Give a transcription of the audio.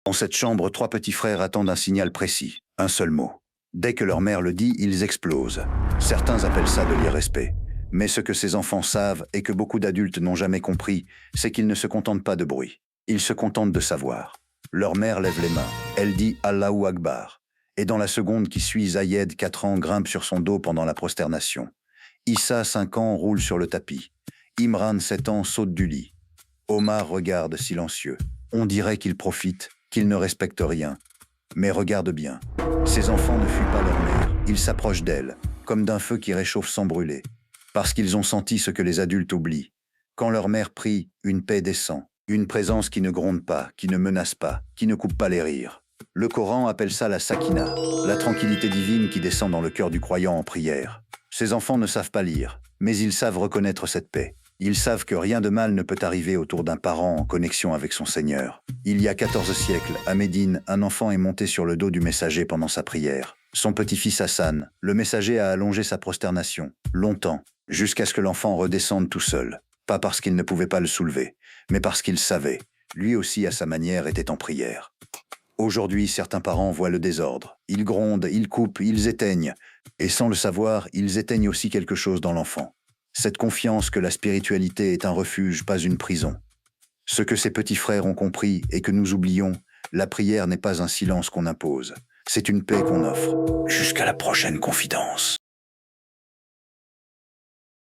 Dans cette chambre, trois petits frères attendent un signal précis, un seul mot. Dès que leur mère le dit, ils explosent. Certains appellent ça de l'irrespect. Mais ce que ces enfants savent et que beaucoup d'adultes n'ont jamais compris, c'est qu'ils ne se contentent pas de bruit. Ils se contentent de savoir. Leur mère lève les mains. Elle dit Allahu Akbar. Et dans la seconde qui suit, Zayed, 4 ans, grimpe sur son dos pendant la prosternation. Issa, 5 ans, roule sur le tapis. Imran, 7 ans, saute du lit. Omar regarde silencieux. On dirait qu'il profite, qu'il ne respecte rien. Mais regarde bien. Ces enfants ne fuient pas leur mère. Ils s'approchent d'elle, comme d'un feu qui réchauffe sans brûler. Parce qu'ils ont senti ce que les adultes oublient. Quand leur mère prie, une paix descend. Une présence qui ne gronde pas, qui ne menace pas, qui ne coupe pas les rires. Le Coran appelle ça la sakina, la tranquillité divine qui descend dans le cœur du croyant en prière. Ces enfants ne savent pas lire, mais ils savent reconnaître cette paix. Ils savent que rien de mal ne peut arriver autour d'un parent en connexion avec son Seigneur. Il y a 14 siècles, à Médine, un enfant est monté sur le dos du messager pendant sa prière. Son petit-fils Hassan, le messager a allongé sa prosternation, longtemps, jusqu'à ce que l'enfant redescende tout seul. Pas parce qu'il ne pouvait pas le soulever, mais parce qu'il savait, lui aussi à sa manière était en prière. Aujourd'hui, certains parents voient le désordre. Ils grondent, ils coupent, ils éteignent. Et sans le savoir, ils éteignent aussi quelque chose dans l'enfant. Cette confiance que la spiritualité est un refuge, pas une prison. Ce que ces petits frères ont compris et que nous oublions, la prière n'est pas un silence qu'on impose. C'est une paix qu'on offre. Jusqu'à la prochaine confidence.